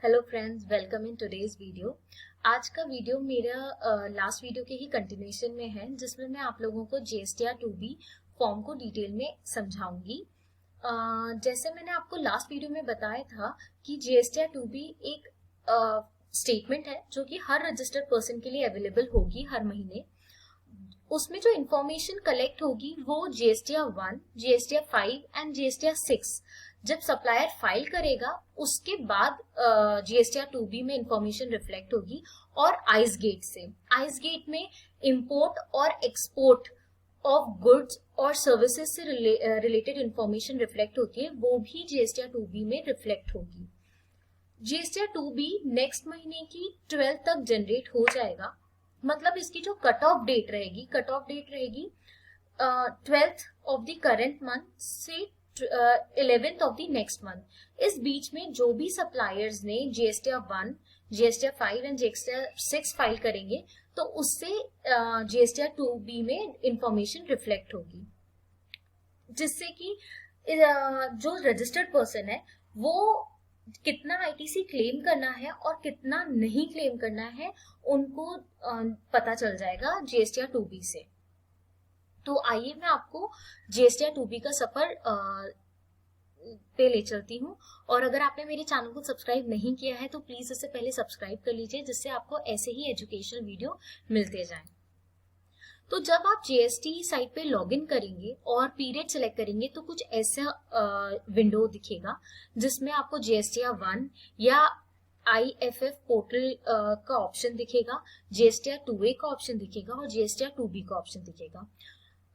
Hello friends, welcome in today's video. आज का video मेरा लास्ट वीडियो के ही कंटिन्यूएशन में है, जिसमें मैं आप लोगों को जीएसटीआर 2B फॉर्म को डिटेल में समझाऊंगी। जैसे मैंने आपको लास्ट वीडियो में बताया था कि जीएसटीआर 2B एक स्टेटमेंट है जो कि हर रजिस्टर्ड पर्सन के लिए अवेलेबल होगी हर महीने। उसमें जो इंफॉर्मेशन कलेक्ट होगी वो जीएसटीआर 1, जीएसटीआर 5 एंड जीएसटीआर 6 जब सप्लायर फाइल करेगा उसके बाद जीएसटीआर 2B में इंफॉर्मेशन रिफ्लेक्ट होगी। और आइस गेट से, आइस गेट में इंपोर्ट और एक्सपोर्ट ऑफ गुड्स और सर्विसेज से रिलेटेड इंफॉर्मेशन रिफ्लेक्ट होती है, वो भी जीएसटीआर 2B में रिफ्लेक्ट होगी। जीएसटीआर 2B नेक्स्ट महीने की 12 तक जनरेट हो जाएगा। मतलब इसकी जो कट ऑफ डेट रहेगी 12th of the current month से 11th of the next month. इस बीच में जो भी सप्लायर्स ने GSTR 1, GSTR 5 and GSTR 6 file करेंगे तो उससे जीएसटीआर 2B में इंफॉर्मेशन रिफ्लेक्ट होगी, जिससे कि जो रजिस्टर्ड पर्सन है वो कितना आईटीसी क्लेम करना है और कितना नहीं क्लेम करना है उनको पता चल जाएगा जीएसटीआर 2B से। तो आइए मैं आपको जीएसटीआर 2B का सफर पे ले चलती हूँ। और अगर आपने मेरे चैनल को सब्सक्राइब नहीं किया है तो प्लीज इससे पहले सब्सक्राइब कर लीजिए, जिससे आपको ऐसे ही एजुकेशनल वीडियो मिलते जाएं। तो जब आप जीएसटी साइट पे लॉगिन करेंगे और पीरियड सिलेक्ट करेंगे तो कुछ ऐसा विंडो दिखेगा जिसमें आपको जीएसटीआर 1 या आईएफएफ पोर्टल का ऑप्शन दिखेगा, जीएसटीआर 2A का ऑप्शन दिखेगा और जीएसटीआर 2B का ऑप्शन दिखेगा।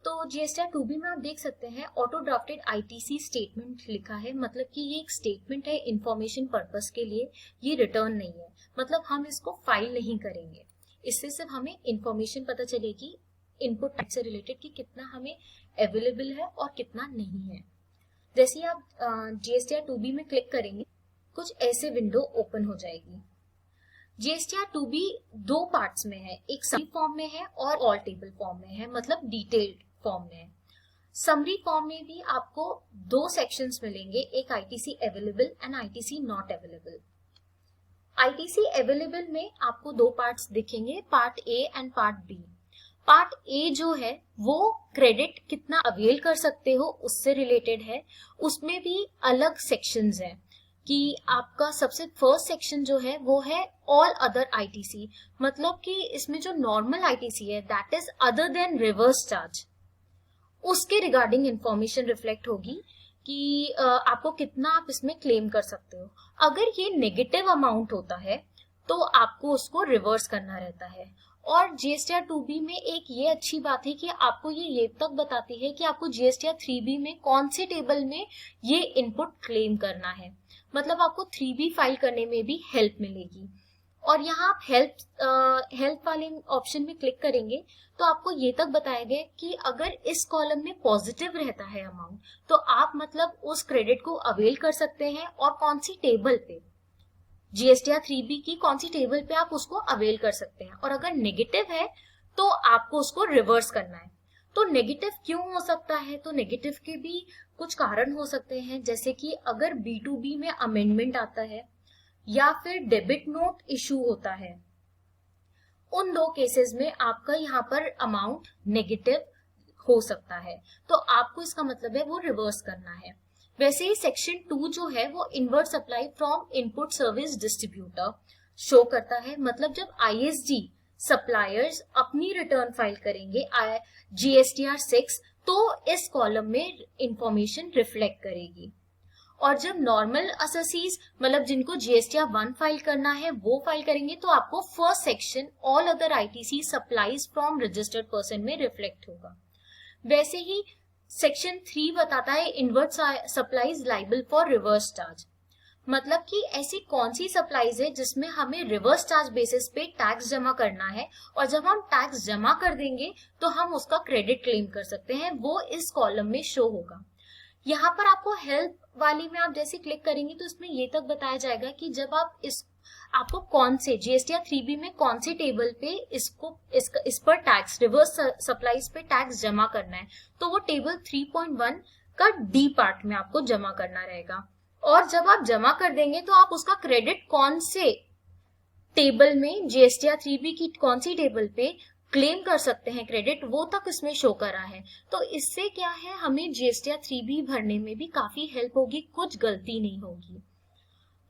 तो जीएसटीआर 2B में आप देख सकते हैं ऑटो ड्राफ्टेड आईटीसी स्टेटमेंट लिखा है। मतलब कि ये एक स्टेटमेंट है इंफॉर्मेशन पर्पस के लिए, ये रिटर्न नहीं है। मतलब हम इसको फाइल नहीं करेंगे, इससे सिर्फ हमें इंफॉर्मेशन पता चलेगी इनपुट टाइप से रिलेटेड कि कितना हमें अवेलेबल है और कितना नहीं है। जैसे ही आप जीएसटीआर 2B में क्लिक करेंगे कुछ ऐसे विंडो ओपन हो जाएगी। जीएसटीआर 2B दो पार्ट्स में है, एक समरी फॉर्म में है और ऑल टेबल फॉर्म में है, मतलब डिटेल्ड फॉर्म में है। समरी फॉर्म में भी आपको दो सेक्शंस मिलेंगे, एक ITC available and ITC not available. ITC available में आपको दो पार्ट्स दिखेंगे, part A and part B. Part A जो है वो क्रेडिट कितना अवेल कर सकते हो उससे रिलेटेड है। उसमें भी अलग सेक्शंस हैं कि आपका सबसे फर्स्ट सेक्शन जो है वो है ऑल अदर आईटीसी। मतलब कि इसमें जो नॉर्मल आईटीसी है that is other than reverse charge, उसके रिगार्डिंग इंफॉर्मेशन रिफ्लेक्ट होगी कि आपको कितना आप इसमें क्लेम कर सकते हो। अगर ये नेगेटिव अमाउंट होता है तो आपको उसको रिवर्स करना रहता है। और जीएसटीआर 2B में एक ये अच्छी बात है कि आपको ये तक बताती है कि आपको जीएसटीआर 3B में कौन से टेबल में ये इनपुट क्लेम करना है। मतलब आपको 3B फाइल करने में भी हेल्प मिलेगी। और यहाँ आप हेल्प वाले ऑप्शन में क्लिक करेंगे तो आपको ये तक बताया गया कि अगर इस कॉलम में पॉजिटिव रहता है अमाउंट तो आप मतलब उस क्रेडिट को अवेल कर सकते हैं और कौन सी टेबल पे, जीएसटीआर 3B की कौन सी टेबल पे आप उसको अवेल कर सकते हैं। और अगर नेगेटिव है तो आपको उसको रिवर्स करना है। तो नेगेटिव क्यों हो सकता है? तो नेगेटिव के भी कुछ कारण हो सकते हैं, जैसे कि अगर B2B में अमेंडमेंट आता है या फिर डेबिट नोट इशू होता है, उन दो केसेस में आपका यहाँ पर अमाउंट नेगेटिव हो सकता है। तो आपको इसका मतलब है वो रिवर्स करना है। वैसे ही सेक्शन 2 जो है वो inward supply from input service distributor show करता है। मतलब जब आईएसडी सप्लायर्स अपनी रिटर्न फाइल करेंगे जीएसटीआर 6 तो इस कॉलम में इंफॉर्मेशन रिफ्लेक्ट करेगी। और जब नॉर्मल असेसीज मतलब जिनको जीएसटीआर 1 फाइल करना है वो फाइल करेंगे तो आपको first section all other ITC supplies from registered person में रिफ्लेक्ट होगा। वैसे ही सेक्शन 3 बताता है invert supplies liable for reverse charge. मतलब कि ऐसी कौन सी सप्लाईज है जिसमें हमें रिवर्स चार्ज बेसिस पे टैक्स जमा करना है, और जब हम टैक्स जमा कर देंगे तो हम उसका क्रेडिट क्लेम कर सकते हैं, वो इस कॉलम में शो होगा। यहाँ पर आपको हेल्प वाली में आप जैसे क्लिक करेंगे तो इसमें ये तक बताया जाएगा कि जब आप आपको कौन से जीएसटीआर 3B में कौन से टेबल पे इस पर टैक्स, रिवर्स सप्लाईज पे टैक्स जमा करना है। तो वो टेबल 3.1 का डी पार्ट में आपको जमा करना रहेगा। और जब आप जमा कर देंगे तो आप उसका क्रेडिट कौन से टेबल में, जीएसटीआर 3B की कौन सी टेबल पे क्लेम कर सकते हैं क्रेडिट, वो तक इसमें शो करा है। तो इससे क्या है, हमें जीएसटीआर 3B भरने में भी काफी हेल्प होगी, कुछ गलती नहीं होगी।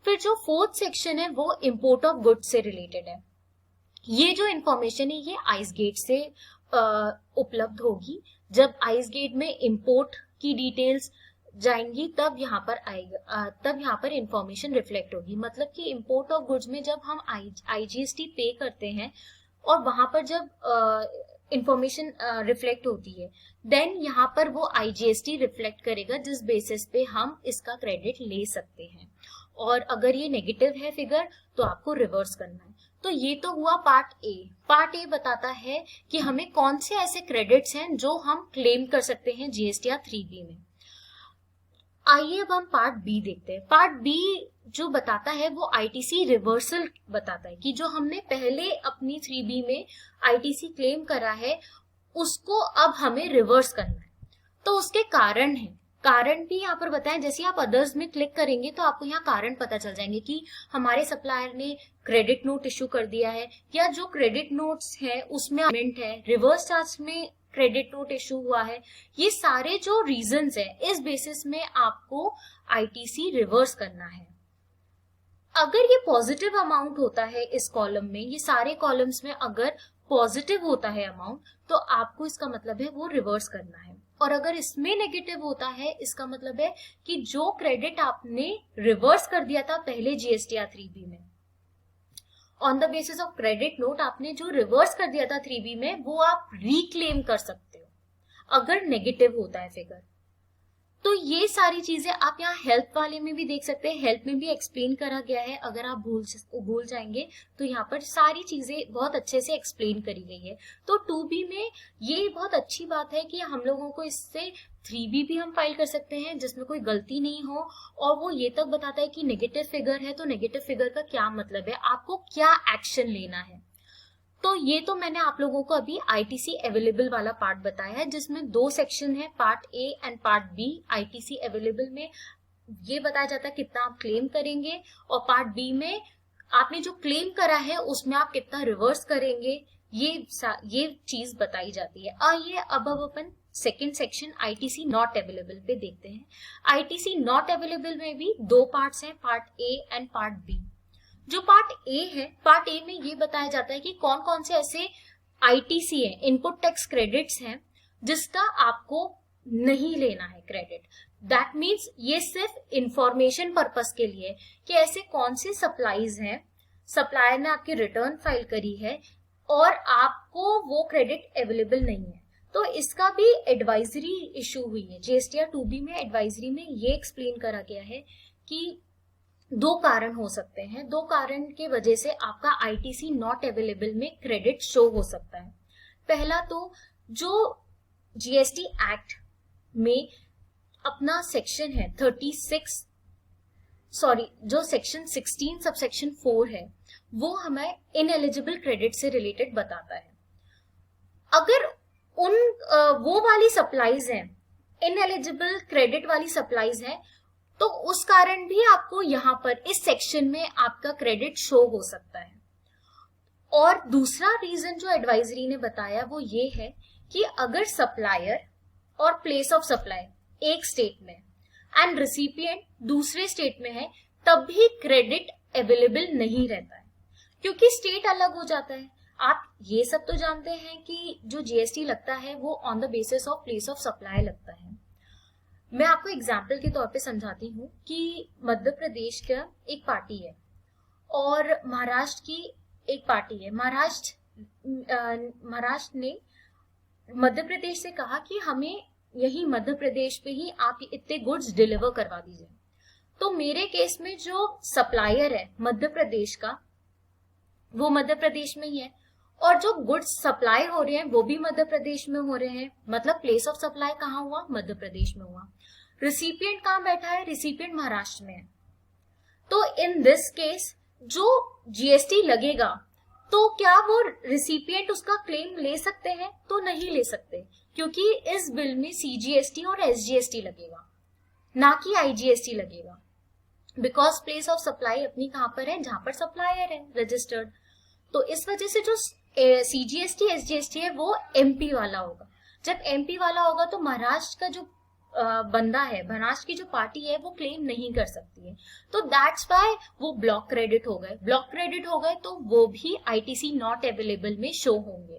फिर जो फोर्थ सेक्शन है वो इंपोर्ट ऑफ गुड्स से रिलेटेड है। ये जो इंफॉर्मेशन है ये आइस गेट से उपलब्ध होगी। जब आइस गेट में इंपोर्ट की डिटेल्स जाएंगी तब यहाँ पर आएगा, तब यहाँ पर इंफॉर्मेशन रिफ्लेक्ट होगी। मतलब कि इंपोर्ट ऑफ गुड्स में जब हम आईजीएसटी पे करते हैं और वहां पर जब इंफॉर्मेशन रिफ्लेक्ट होती है, देन यहाँ पर वो आईजीएसटी रिफ्लेक्ट करेगा जिस बेसिस पे हम इसका क्रेडिट ले सकते हैं। और अगर ये नेगेटिव है फिगर तो आपको रिवर्स करना है। तो ये तो हुआ पार्ट ए। पार्ट ए बताता है कि हमें कौन से ऐसे क्रेडिट्स हैं जो हम क्लेम कर सकते हैं जीएसटीआर 3B में। आइए अब हम पार्ट बी देखते हैं। पार्ट बी जो बताता है वो आईटीसी रिवर्सल बताता है कि जो हमने पहले अपनी 3B में आईटीसी क्लेम करा है उसको अब हमें रिवर्स करना है। तो उसके कारण है, कारण भी यहाँ पर बताएं। जैसे आप अदर्स में क्लिक करेंगे तो आपको यहाँ कारण पता चल जाएंगे कि हमारे सप्लायर ने क्रेडिट नोट इशू कर दिया है, या जो क्रेडिट नोट्स है उसमें पेमेंट है, रिवर्स चार्ज में क्रेडिट नोट इशू हुआ है। ये सारे जो रीजंस है, इस बेसिस में आपको आईटीसी रिवर्स करना है। अगर ये पॉजिटिव अमाउंट होता है इस कॉलम में, ये सारे कॉलम्स में अगर पॉजिटिव होता है अमाउंट, तो आपको इसका मतलब है वो रिवर्स करना है। और अगर इसमें नेगेटिव होता है, इसका मतलब है कि जो क्रेडिट आपने रिवर्स कर दिया था पहले जीएसटीआर 3B में, on the basis of credit note आपने जो रिवर्स कर दिया था 3B में, वो आप रिक्लेम कर सकते हो अगर नेगेटिव होता है फिगर। तो ये सारी चीजें आप यहाँ हेल्प वाले में भी देख सकते हैं, हेल्प में भी एक्सप्लेन करा गया है। अगर आप भूल जाएंगे तो यहाँ पर सारी चीजें बहुत अच्छे से एक्सप्लेन करी गई है। तो 2B में ये बहुत अच्छी बात है कि हम लोगों को इससे 3B भी हम फाइल कर सकते हैं जिसमें कोई गलती नहीं हो, और वो ये तक बताता है कि नेगेटिव फिगर है तो नेगेटिव फिगर का क्या मतलब है, आपको क्या एक्शन लेना है। तो ये तो मैंने आप लोगों को अभी आईटीसी अवेलेबल वाला पार्ट बताया है जिसमें 2 सेक्शन है, part A and part B. ITC available में ये बताया जाता है कितना आप क्लेम करेंगे, और पार्ट बी में आपने जो क्लेम करा है उसमें आप कितना रिवर्स करेंगे, ये चीज बताई जाती है। आइए अब अपन second section ITC not available पे देखते हैं। आईटीसी नॉट अवेलेबल में भी 2 पार्ट्स हैं, part A and part B. जो पार्ट ए है, पार्ट ए में ये बताया जाता है कि कौन कौन से ऐसे आईटीसी है, इनपुट टैक्स क्रेडिट्स हैं, जिसका आपको नहीं लेना है क्रेडिट। दैट मीन्स ये सिर्फ इंफॉर्मेशन पर्पस के लिए कि ऐसे कौन से सप्लाईज हैं, सप्लायर ने आपकी रिटर्न फाइल करी है और आपको वो क्रेडिट अवेलेबल नहीं है। तो इसका भी एडवाइजरी इशू हुई है जीएसटीआर 2B में। एडवाइजरी में ये एक्सप्लेन करा गया है कि 2 कारण हो सकते हैं, 2 कारण के वजह से आपका आईटीसी नॉट अवेलेबल में क्रेडिट शो हो सकता है। पहला तो जो जीएसटी एक्ट में अपना सेक्शन है 36, जो सेक्शन 16 सबसेक्शन 4 है, वो हमें इनएलिजिबल क्रेडिट से रिलेटेड बताता है। अगर वो वाली सप्लाईज हैं, इनएलिजिबल क्रेडिट वाली सप्लाईज हैं, तो उस कारण भी आपको यहाँ पर इस सेक्शन में आपका क्रेडिट शो हो सकता है। और दूसरा रीजन जो एडवाइजरी ने बताया वो ये है कि अगर सप्लायर और प्लेस ऑफ सप्लाई एक स्टेट में एंड रिसिपिएंट दूसरे स्टेट में है, तब भी क्रेडिट अवेलेबल नहीं रहता है, क्योंकि स्टेट अलग हो जाता है। आप ये सब तो जानते हैं कि जो जीएसटी लगता है वो on the basis of place of supply लगता है। मैं आपको एग्जाम्पल के तौर पे समझाती हूँ कि मध्य प्रदेश का एक पार्टी है और महाराष्ट्र की एक पार्टी है। महाराष्ट्र ने मध्य प्रदेश से कहा कि हमें यही मध्य प्रदेश पे ही आप इतने गुड्स डिलीवर करवा दीजिए। तो मेरे केस में जो सप्लायर है मध्य प्रदेश का, वो मध्य प्रदेश में ही है, और जो गुड्स सप्लाई हो रहे हैं वो भी मध्य प्रदेश में हो रहे हैं। मतलब प्लेस ऑफ सप्लाई कहाँ हुआ? मध्य प्रदेश में हुआ। रिसिपिएंट कहाँ बैठा है? रिसिपिएंट महाराष्ट्र में है। तो इन दिस केस जो जीएसटी लगेगा, तो क्या वो रिसिपिएंट उसका क्लेम ले सकते हैं? तो नहीं ले सकते, क्योंकि इस बिल में सीजीएसटी और एसजीएसटी लगेगा, ना कि आईजीएसटी लगेगा। बिकॉज प्लेस ऑफ सप्लाई अपनी कहाँ पर है, जहां पर सप्लायर है रजिस्टर्ड। तो इस वजह से जो सीजीएसटी एसजीएसटी है वो एमपी वाला होगा। जब एमपी वाला होगा तो महाराष्ट्र का जो बंदा है, महाराष्ट्र की जो पार्टी है वो क्लेम नहीं कर सकती है। तो दैट्स वाई वो ब्लॉक क्रेडिट हो गए। ब्लॉक क्रेडिट हो गए तो वो भी आईटीसी नॉट अवेलेबल में शो होंगे।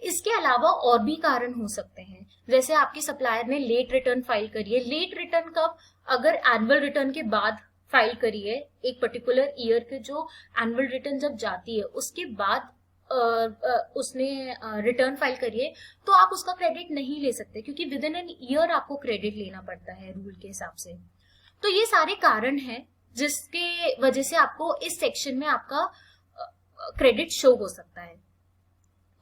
इसके अलावा और भी कारण हो सकते हैं, जैसे आपके सप्लायर ने लेट रिटर्न फाइल करी है। लेट रिटर्न कब, अगर एनुअल रिटर्न के बाद फाइल करी है, एक पर्टिकुलर ईयर के जो एनुअल रिटर्न जब जाती है उसके बाद उसने रिटर्न फाइल करी है, तो आप उसका क्रेडिट नहीं ले सकते, क्योंकि विद इन एन ईयर आपको क्रेडिट लेना पड़ता है रूल के हिसाब से। तो ये सारे कारण हैं जिसके वजह से आपको इस सेक्शन में आपका क्रेडिट शो हो सकता है।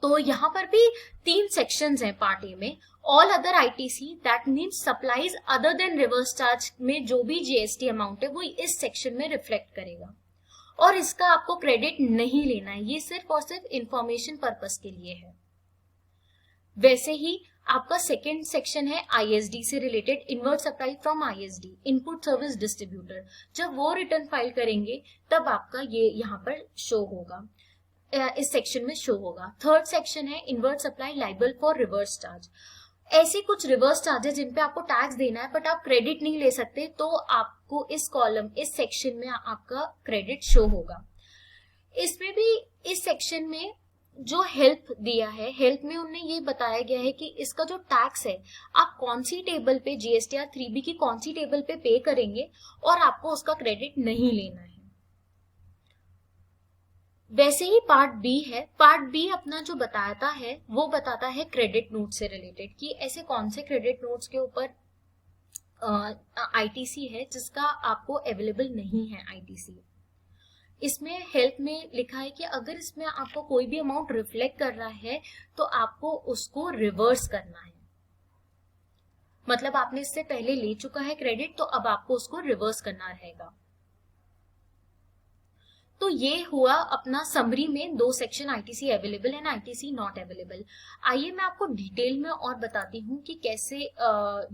तो यहाँ पर भी 3 सेक्शंस हैं पार्ट ए में। All other ITC that means supplies other than reverse charge में जो भी जीएसटी अमाउंट है वो इस सेक्शन में रिफ्लेक्ट करेगा, और इसका आपको क्रेडिट नहीं लेना है, ये सिर्फ और सिर्फ इंफॉर्मेशन पर्पस के लिए है। वैसे ही आपका सेकेंड सेक्शन है आईएसडी से related, inward supply from ISD, input service distributor. जब वो रिटर्न फाइल करेंगे तब आपका ये यहाँ पर शो होगा, इस सेक्शन में शो होगा। थर्ड सेक्शन है inward supply liable for reverse charge. ऐसे कुछ रिवर्स चार्जेस जिन पे आपको टैक्स देना है बट आप क्रेडिट नहीं ले सकते, तो आपको इस कॉलम, इस सेक्शन में आपका क्रेडिट शो होगा। इसमें भी इस सेक्शन में जो हेल्प दिया है, हेल्प में उन्हें ये बताया गया है कि इसका जो टैक्स है आप कौन सी टेबल पे, जीएसटीआर 3B की कौन सी टेबल पे पे करेंगे और आपको उसका क्रेडिट नहीं लेना है। वैसे ही पार्ट बी है। पार्ट बी अपना जो बताता है वो बताता है क्रेडिट नोट से रिलेटेड, कि ऐसे कौन से क्रेडिट नोट्स के ऊपर आईटीसी है जिसका आपको अवेलेबल नहीं है आईटीसी। इसमें हेल्प में लिखा है कि अगर इसमें आपको कोई भी अमाउंट रिफ्लेक्ट कर रहा है तो आपको उसको रिवर्स करना है, मतलब आपने इससे पहले ले चुका है क्रेडिट तो अब आपको उसको रिवर्स करना रहेगा। तो ये हुआ अपना समरी में 2 section, ITC available and ITC not available. आइए मैं आपको डिटेल में और बताती हूँ कि कैसे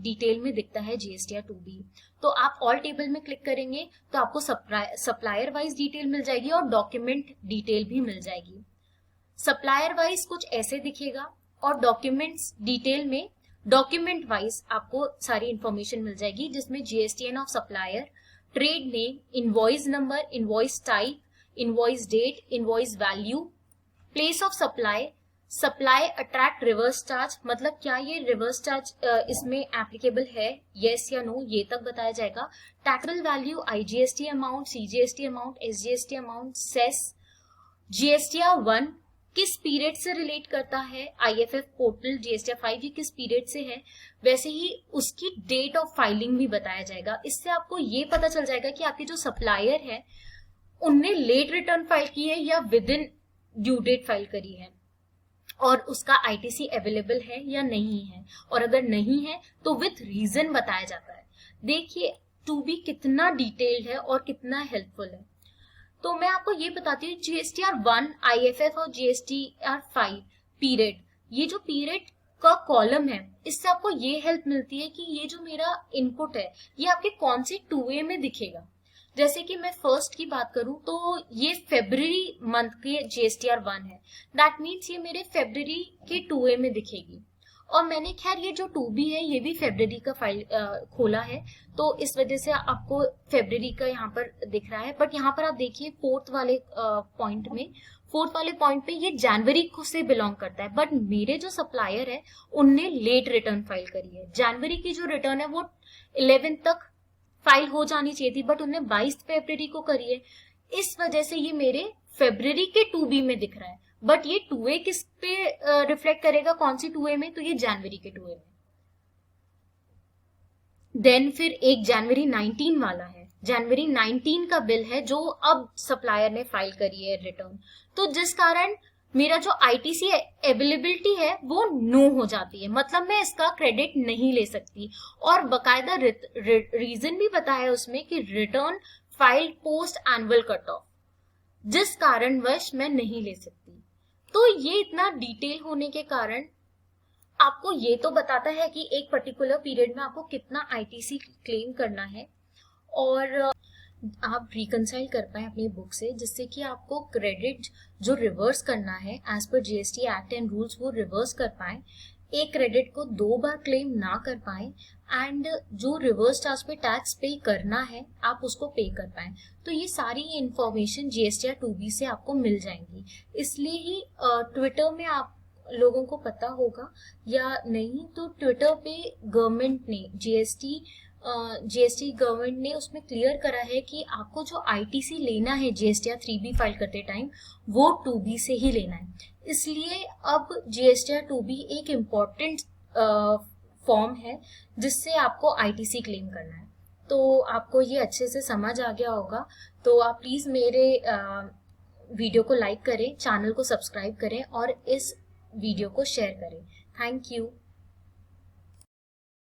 डिटेल में दिखता है जीएसटीआर 2B। तो आप ऑल टेबल में क्लिक करेंगे तो आपको सप्लायर वाइज डिटेल मिल जाएगी और डॉक्यूमेंट डिटेल भी मिल जाएगी। सप्लायर वाइज कुछ ऐसे दिखेगा और डॉक्यूमेंट्स डिटेल में डॉक्यूमेंट वाइज आपको सारी इंफॉर्मेशन मिल जाएगी, जिसमें GSTN of supplier, trade name, invoice number, invoice type, invoice date, invoice value, place of supply, supply attract reverse charge, मतलब क्या ये रिवर्स चार्ज इसमें एप्लीकेबल है, यस या नो, ये तक बताया जाएगा। Taxable value, IGST amount, CGST amount, SGST amount, cess, GSTR 1 किस पीरियड से रिलेट करता है, आईएफएफ पोर्टल जीएसटीआर 5 ये किस पीरियड से है, वैसे ही उसकी डेट ऑफ फाइलिंग भी बताया जाएगा। इससे आपको ये पता चल जाएगा कि आपके जो सप्लायर है उनने लेट रिटर्न फाइल की है या within due date file करी है, और उसका आईटीसी अवेलेबल है या नहीं है, और अगर नहीं है तो विथ रीजन बताया जाता है। देखिए 2B कितना डिटेल्ड है और कितना हेल्पफुल है। तो मैं आपको ये बताती हूँ, जीएसटीआर 1, आईएफएफ और जीएसटीआर 5 पीरियड, ये जो पीरियड का कॉलम है इससे आपको ये हेल्प मिलती है कि ये जो मेरा इनपुट है ये आपके कौन से 2A में दिखेगा। जैसे कि मैं फर्स्ट की बात करूं तो ये फरवरी मंथ के जीएसटीआर 1 है, दैट मीन्स ये मेरे फरवरी के 2A में दिखेगी। और मैंने खैर ये जो 2B है ये भी फरवरी का फाइल खोला है, तो इस वजह से आपको फरवरी का यहाँ पर दिख रहा है। बट यहाँ पर आप देखिए फोर्थ वाले पॉइंट पे ये जनवरी से बिलोंग करता है, बट मेरे जो सप्लायर है उनने लेट रिटर्न फाइल करी है। जनवरी की जो रिटर्न है वो 11 तक फाइल हो जानी चाहिए थी, बट उन्होंने 22 फरवरी को करी है, इस वजह से ये मेरे फरवरी के 2B में दिख रहा है। बट ये 2A किस पे रिफ्लेक्ट करेगा, कौन सी 2A में, तो ये जनवरी के 2A में। देन फिर एक जनवरी 19 वाला है, जनवरी 19 का बिल है जो अब सप्लायर ने फाइल करी है रिटर्न, तो जिस कारण मेरा जो आईटीसी अवेलेबिलिटी है वो नो हो जाती है, मतलब मैं इसका क्रेडिट नहीं ले सकती। और बकायदा रीजन भी बताया उसमें कि return file post annual cut off, जिस कारणवश मैं नहीं ले सकती। तो ये इतना डिटेल होने के कारण आपको ये तो बताता है कि एक पर्टिकुलर पीरियड में आपको कितना आईटीसी क्लेम करना है। और आप रिकंसाइल कर पाए अपनी बुक से, जिससे कि आपको क्रेडिट जो रिवर्स करना है as per GST act and rules वो रिवर्स कर पाए, एक क्रेडिट को 2 बार क्लेम ना कर पाए, एंड जो रिवर्स चार्ज पे टैक्स पे करना है आप उसको पे कर पाए। तो ये सारी इंफॉर्मेशन जीएसटीआर 2B से आपको मिल जाएंगी। इसलिए ही ट्विटर में आप लोगों को पता होगा, या नहीं तो ट्विटर पे गवर्नमेंट ने जीएसटी गवर्नमेंट ने उसमें क्लियर करा है कि आपको जो आईटीसी लेना है जीएसटीआर 3B फाइल करते टाइम वो 2B से ही लेना है। इसलिए अब जीएसटीआर 2B एक इम्पॉर्टेंट फॉर्म है जिससे आपको आईटीसी क्लेम करना है। तो आपको ये अच्छे से समझ आ गया होगा। तो आप प्लीज मेरे वीडियो को लाइक करें, चैनल को सब्सक्राइब करें और इस वीडियो को शेयर करें। Thank you.